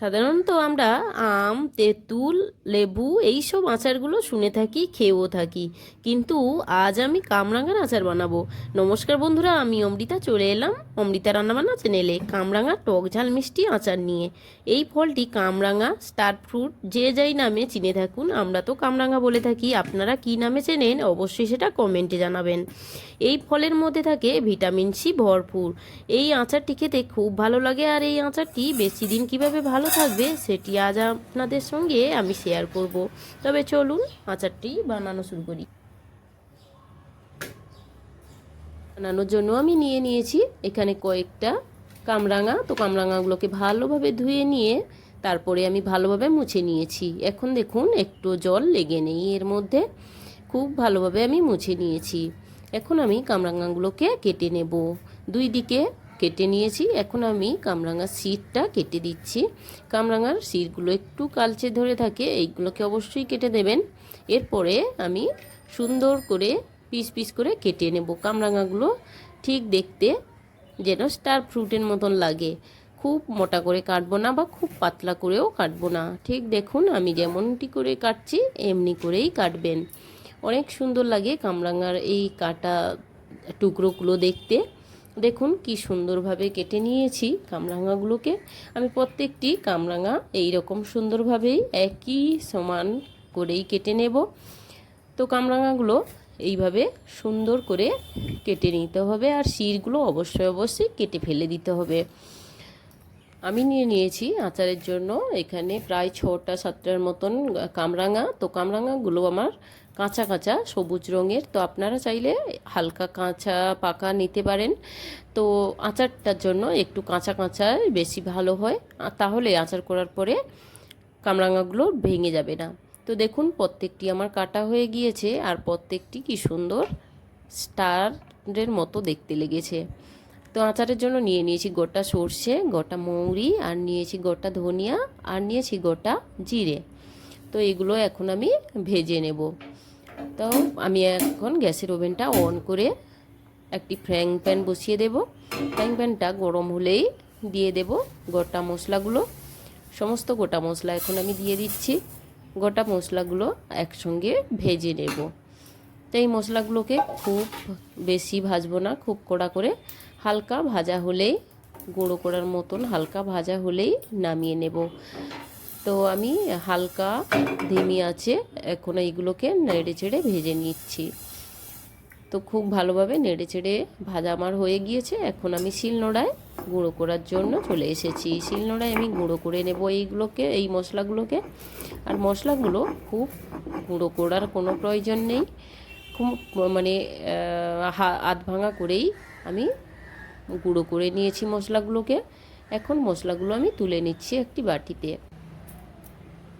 সাধারণত আমরা আম, তেঁতুল, লেবু এইসব আচারগুলো শুনে থাকি, খেয়েও থাকি, কিন্তু আজ আমি কামরাঙার আচার বানাবো। নমস্কার বন্ধুরা, আমি অমৃতা চলে এলাম অমৃতা রান্নাবান্না চ্যানেলে কামরাঙা টক ঝাল মিষ্টি আচার নিয়ে। এই ফলটি কামরাঙা, স্টার ফ্রুট, যে যাই নামে চিনে থাকুন, আমরা তো কামরাঙা বলে থাকি। আপনারা কী নামে চেনেন অবশ্যই সেটা কমেন্টে জানাবেন। এই ফলের মধ্যে থাকে ভিটামিন সি ভরপুর। এই আচারটি খেতে খুব ভালো লাগে, আর এই আচারটি বেশি দিন কিভাবে ভালো থাকবে সেটি আজ আপনাদের সঙ্গে আমি শেয়ার করব। তবে চলুন আচারটি বানানো শুরু করি। বানানোর জন্য আমি নিয়েছি এখানে কয়েকটা কামরাঙা। তো কামরাঙাগুলোকে ভালোভাবে ধুয়ে নিয়ে তারপরে আমি ভালোভাবে মুছে নিয়েছি। এখন দেখুন একটু জল লেগে নেই এর মধ্যে, খুব ভালোভাবে আমি মুছে নিয়েছি। এখন আমি কামরাঙাগুলোকে কেটে নেব। দুই দিকে কেটে নিয়েছি। এখন আমি কামরাঙার শিরটা কেটে দিচ্ছি। কামরাঙার শিরগুলো একটু কালচে ধরে থাকে, এইগুলোকে অবশ্যই কেটে দেবেন। এরপরে আমি সুন্দর করে পিস পিস করে কেটে নেব কামরাঙাগুলো, ঠিক দেখতে যেন স্টার ফ্রুটের মতন লাগে। খুব মোটা করে কাটবো না বা খুব পাতলা করেও কাটবো না, ঠিক দেখুন আমি যেমনটি করে কাটছি এমনি করেই কাটবেন। অনেক সুন্দর লাগে কামরাঙার এই কাটা টুকরোগুলো দেখতে। দেখুন কি সুন্দরভাবে কেটে নিয়েছি কামরাঙাগুলোকে। আমি প্রত্যেকটি কামরাঙা এই রকম সুন্দরভাবেই একই সমান করেই কেটে নেব। তো কামরাঙাগুলো এইভাবে সুন্দর করে কেটে নিতে হবে, আর শিরগুলো অবশ্যই কেটে ফেলে দিতে হবে। আমি নিয়েছি আচারের জন্য এখানে প্রায় 6টা 7টার মতন কামরাঙা। তো কামরাঙাগুলো আমার কাঁচা কাঁচা সবুজ রঙের। তো আপনারা চাইলে হালকা কাঁচা পাকা নিতে পারেন। তো আচারটার জন্য একটু কাঁচা কাঁচাই বেশি ভালো হয়, আর তাহলে আচার করার পরে কামরাঙাগুলো ভেঙে যাবে না। তো দেখুন প্রত্যেকটি আমার কাটা হয়ে গিয়েছে, আর প্রত্যেকটি কি সুন্দর স্টারের মতো দেখতে লেগেছে। তো আচারের জন্য নিয়েছি গোটা সর্ষে, গোটা মৌরি, আর নিয়েছি গোটা ধনিয়া, আর নিয়েছি গোটা জিরে। তো এগুলো এখন আমি ভেজে নেব। তো আমি এখন গ্যাসের ওভেনটা অন করে একটি ফ্রাইং প্যান বসিয়ে দেব। ফ্রাইং প্যানটা গরম হলেই দিয়ে দেব গোটা মশলাগুলো। সমস্ত গোটা মশলা এখন আমি দিয়ে দিচ্ছি। গোটা মশলাগুলো একসঙ্গে ভেজে নেব। তো এই মশলাগুলোকে খুব বেশি ভাজবো না, খুব কড়া করে হালকা ভাজা হলেই, গুঁড়ো করার মতন হালকা ভাজা হলেই নামিয়ে নেব। তো আমি হালকা ধিমি আছে এখন এইগুলোকে নেড়ে চেড়ে ভেজে নিচ্ছি। তো খুব ভালোভাবে নেড়ে চেড়ে ভাজা আমার হয়ে গিয়েছে। এখন আমি শিলনোড়ায় গুঁড়ো করার জন্য চলে এসেছি। শিলনোড়ায় আমি গুঁড়ো করে নেব এইগুলোকে, এই মশলাগুলোকে। আর মশলাগুলো খুব গুঁড়ো করার কোনো প্রয়োজন নেই, খুব মানে আধ ভাঙা করেই আমি গুঁড়ো করে নিয়েছি মশলাগুলোকে। এখন মশলাগুলো আমি তুলে নিচ্ছি একটি বাটিতে।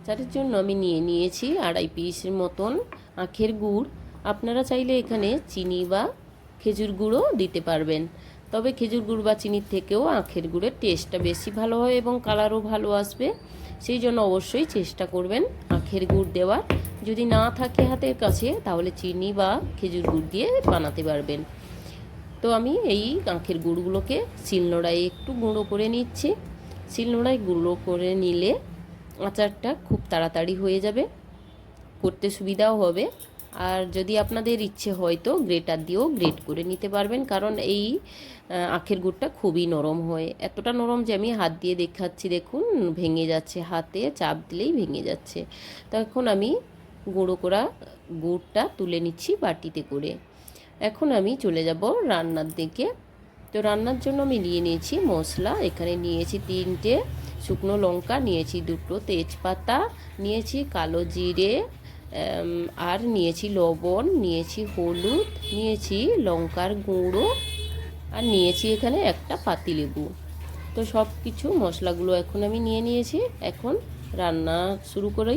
চাটের জন্য আমি নিয়েছি 2.5 পিসের মতন আখের গুড়। আপনারা চাইলে এখানে চিনি বা খেজুর গুঁড়ও দিতে পারবেন, তবে খেজুর গুড় বা চিনির থেকেও আখের গুড়ের টেস্টটা বেশি ভালো হয় এবং কালারও ভালো আসবে। সেই জন্য অবশ্যই চেষ্টা করবেন আখের গুড় দেওয়ার। যদি না থাকে হাতের কাছে তাহলে চিনি বা খেজুর গুড় দিয়ে বানাতে পারবেন। তো আমি এই আখের গুড়গুলোকে শিলনোড়ায় একটু গুঁড়ো করে নিচ্ছি। শিলনোড়ায় গুঁড়ো করে নিলে আচারটা খুব তাড়াতাড়ি হয়ে যাবে, করতে সুবিধাও হবে। আর যদি আপনাদের ইচ্ছে হয় তো গ্রেটার দিয়েও গ্রেট করে নিতে পারবেন, কারণ এই আখের গুড়টা খুবই নরম হয়। এতটা নরম যে আমি হাত দিয়ে দেখাচ্ছি, দেখুন ভেঙে যাচ্ছে, হাতে চাপ দিলেই ভেঙে যাচ্ছে। তখন আমি গুঁড়ো করা গুড়টা তুলে নিচ্ছি বাটিতে করে। এখন আমি চলে যাব রান্নার দিকে। তো রান্নার জন্য আমি নিয়েছি মশলা। এখানে নিয়েছি 3টে শুকনো লঙ্কা, নিয়েছি 2টো তেজপাতা, নিয়েছি কালো জিরে, আর নিয়েছি লবণ, নিয়েছি হলুদ, নিয়েছি লঙ্কার গুঁড়ো, আর নিয়েছি এখানে একটা পাতিলেবু। তো সব কিছু মশলাগুলো এখন আমি নিয়েছি। এখন রান্না শুরু করি।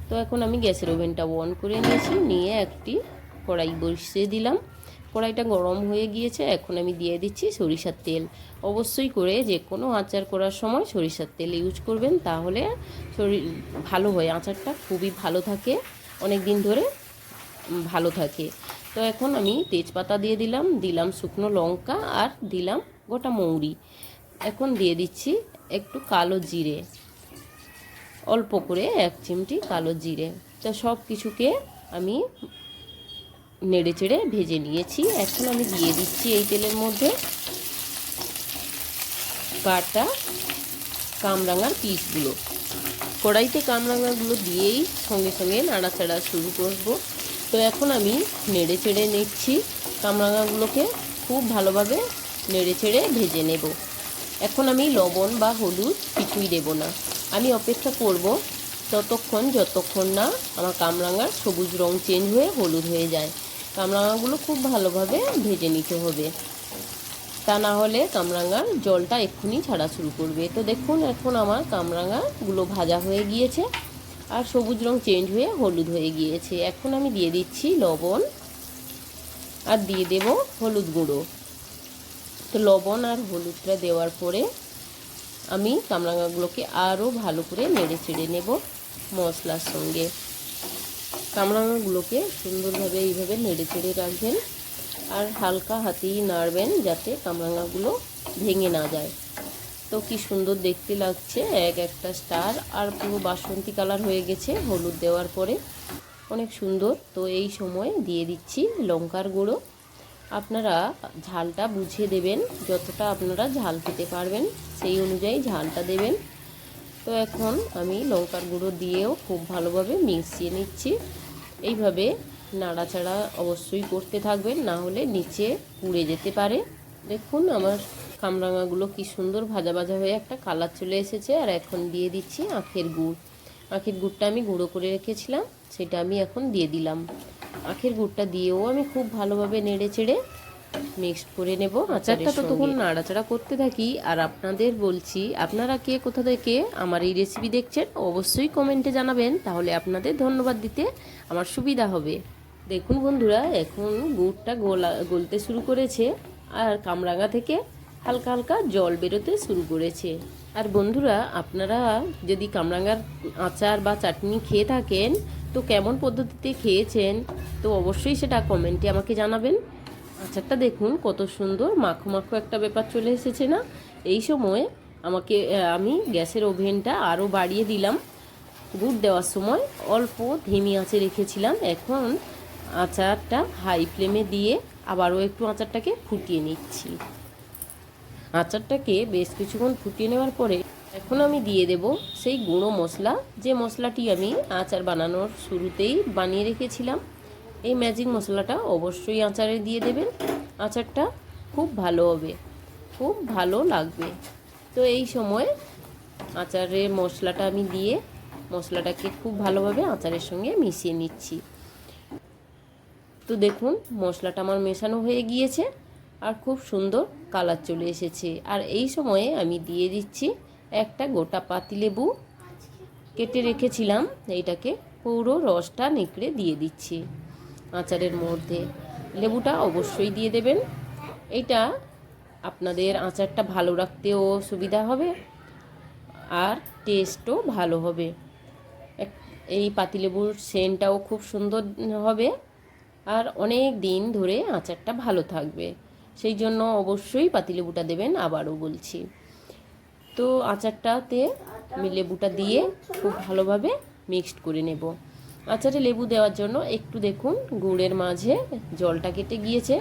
তো এখন আমি গ্যাসের ওভেনটা অন করে নিয়েছি, নিয়ে একটি কড়াই বসিয়ে দিলাম। কড়াইটা গরম হয়ে গিয়েছে, এখন আমি দিয়ে দিচ্ছি সরিষার তেল। অবশ্যই করে যে কোনো আচার করার সময় সরিষার তেল ইউজ করবেন, তাহলে ভালো হয়, আচারটা খুবই ভালো থাকে, অনেক দিন ধরে ভালো থাকে। তো এখন আমি তেজপাতা দিয়ে দিলাম শুকনো লঙ্কা, আর দিলাম গোটা মৌরি। এখন দিয়ে দিচ্ছি একটু কালো জিরে। অল্প করে 1 চিমটি কালো জিরে। তো সব কিছুকে আমি নেড়ে চেড়ে ভেজে নিয়েছি। এখন আমি দিয়ে দিচ্ছি এই তেলের মধ্যে কাটা কামরাঙার পিসগুলো। কড়াইতে কামরাঙাগুলো দিয়েই সঙ্গে সঙ্গে নাড়াচাড়া শুরু করব। তো এখন আমি নেড়ে চেড়ে নিচ্ছি, কামরাঙাগুলোকে খুব ভালোভাবে নেড়ে চেড়ে ভেজে নেব। এখন আমি লবণ বা হলুদ কিছুই দেব না, আমি অপেক্ষা করব যতক্ষণ না আমার কামরাঙার সবুজ রং চেঞ্জ হয়ে হলুদ হয়ে যায়। কামরাঙাগুলো খুব ভালোভাবে ভেজে নিতে হবে, তা না হলে কামরাঙার জলটা এক্ষুনি ছাড়া শুরু করবে। তো দেখুন এখন আমার কামরাঙাগুলো ভাজা হয়ে গিয়েছে আর সবুজ রং চেঞ্জ হয়ে হলুদ হয়ে গিয়েছে। এখন আমি দিয়ে দিচ্ছি লবণ আর দিয়ে দেব হলুদ গুঁড়ো। তো লবণ আর হলুদটা দেওয়ার পরে আমি কামরাঙাগুলোকে আরও ভালো করে নেড়ে চেড়ে নেব মশলার সঙ্গে। কামরাঙাগুলোকে সুন্দরভাবে এইভাবে নেড়ে চেড়ে রাখবেন আর হালকা হাতেই নাড়বেন যাতে কামরাঙাগুলো ভেঙে না যায়। তো কি সুন্দর দেখতে লাগছে, একটা স্টার আর পুরো বাসন্তী কালার হয়ে গেছে হলুদ দেওয়ার পরে, অনেক সুন্দর। তো এই সময় দিয়ে দিচ্ছি লঙ্কার গুঁড়ো। আপনারা ঝালটা বুঝে দেবেন, যতটা আপনারা ঝাল খেতে পারবেন সেই অনুযায়ী ঝালটা দেবেন। তো এখন আমি লঙ্কার গুঁড়ো দিয়েও খুব ভালোভাবে মিশিয়ে নিচ্ছি। এইভাবে নাড়াচাড়া অবশ্যই করতে থাকবেন, না হলে নিচে পুড়ে যেতে পারে। দেখুন আমার কামরাঙাগুলো কি সুন্দর ভাজা ভাজা হয়ে একটা কালার চলে এসেছে। আর এখন দিয়ে দিচ্ছি আখের গুড়। আখের গুড়টা আমি গুঁড়ো করে রেখেছিলাম, সেটা আমি এখন দিয়ে দিলাম। আখের গুড়টা দিয়েও আমি খুব ভালোভাবে নেড়ে চেড়ে মিক্সড করে নেব। আচারটা তো তখন নাড়াচাড়া করতে থাকি। আর আপনাদের বলছি, আপনারা কে কোথা থেকে আমার এই রেসিপি দেখছেন অবশ্যই কমেন্টে জানাবেন, তাহলে আপনাদের ধন্যবাদ দিতে আমার সুবিধা হবে। দেখুন বন্ধুরা, এখন গুড়টা গলতে শুরু করেছে আর কামরাঙা থেকে হালকা হালকা জল বেরোতে শুরু করেছে। আর বন্ধুরা, আপনারা যদি কামরাঙার আচার বা চাটনি খেয়ে থাকেন তো কেমন পদ্ধতিতে খেয়েছেন তো অবশ্যই সেটা কমেন্টে আমাকে জানাবেন। আচারটা দেখুন কত সুন্দর মাখো মাখো একটা ব্যাপার চলে এসেছে না। এই সময় আমি গ্যাসের ওভেনটা আরও বাড়িয়ে দিলাম। গুড় দেওয়ার সময় অল্প ধিমি আঁচে রেখেছিলাম। এখন আচারটা হাই ফ্লেমে দিয়ে আবারও একটু আচারটাকে ফুটিয়ে নিচ্ছি। আচারটাকে বেশ কিছুক্ষণ ফুটিয়ে নেওয়ার পরে এখন আমি দিয়ে দেব সেই গুঁড়ো মশলা, যে মশলাটি আমি আচার বানানোর শুরুতেই বানিয়ে রেখেছিলাম। এই ম্যাজিক মশলাটা অবশ্যই আচারে দিয়ে দেবেন, আচারটা খুব ভালো হবে, খুব ভালো লাগবে। তো এই সময় আচারের মশলাটা আমি দিয়ে মশলাটাকে খুব ভালোভাবে আচারের সঙ্গে মিশিয়ে নিচ্ছি। তো দেখুন মশলাটা আমার মেশানো হয়ে গিয়েছে আর খুব সুন্দর কালার চলে এসেছে। আর এই সময়ে আমি দিয়ে দিচ্ছি একটা গোটা পাতিলেবু কেটে রেখেছিলাম, এইটাকে পুরো রসটা নিকড়ে দিয়ে দিচ্ছি আচারের মধ্যে। লেবুটা অবশ্যই দিয়ে দেবেন, এটা আপনাদের আচারটা ভালো রাখতেও সুবিধা হবে আর টেস্টও ভালো হবে। এই পাতিলেবুর সেন্টটাও খুব সুন্দর হবে আর অনেক দিন ধরে আচারটা ভালো থাকবে, সেই জন্য অবশ্যই পাতিলেবুটা দেবেন, আবারও বলছি। তো আচারটাতে আমি লেবুটা দিয়ে খুব ভালোভাবে মিক্সড করে নেব। আচারে লেবু দেওয়ার জন্য একটু দেখুন গুড়ের মাঝে জলটা কেটে গিয়েছে,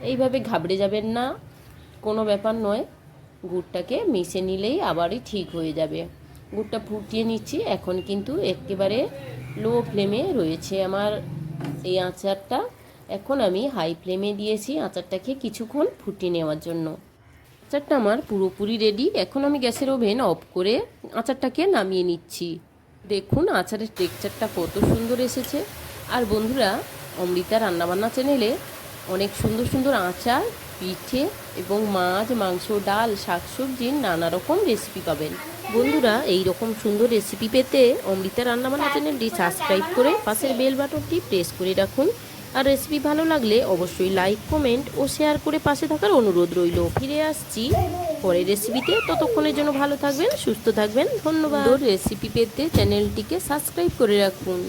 এইভাবে ঘাবড়ে যাবেন না, কোনো ব্যাপার নয়। গুড়টাকে মিশে নিলেই আবারই ঠিক হয়ে যাবে। গুড়টা ফুটিয়ে নিচ্ছি, এখন কিন্তু একেবারে লো ফ্লেমে রয়েছে আমার এই আচারটা। এখন আমি হাই ফ্লেমে দিয়েছি আচারটাকে কিছুক্ষণ ফুটিয়ে নেওয়ার জন্য। আচারটা আমার পুরোপুরি রেডি। এখন আমি গ্যাসের ওভেন অফ করে আচারটাকে নামিয়ে নিচ্ছি। দেখুন আচারের টেক্সচারটা কত সুন্দর এসেছে। আর বন্ধুরা, অমৃতা রান্নাবান্না চ্যানেলে অনেক সুন্দর সুন্দর আচার, পিঠে এবং মাছ, মাংস, ডাল, শাকসবজির নানা রকম রেসিপি পাবেন। বন্ধুরা, এই রকম সুন্দর রেসিপি পেতে অমৃতা রান্নাবান্না চ্যানেলটি সাবস্ক্রাইব করে পাশের বেল বাটনটি প্রেস করে রাখুন। আর রেসিপি ভালো লাগলে অবশ্যই লাইক, কমেন্ট ও শেয়ার করে পাশে থাকার অনুরোধ রইল। ফিরে আসছি পরের রেসিপিতে, ততক্ষণের জন্য ভালো থাকবেন, সুস্থ থাকবেন। ধন্যবাদ। রেসিপি পেতে চ্যানেলটিকে সাবস্ক্রাইব করে রাখুন।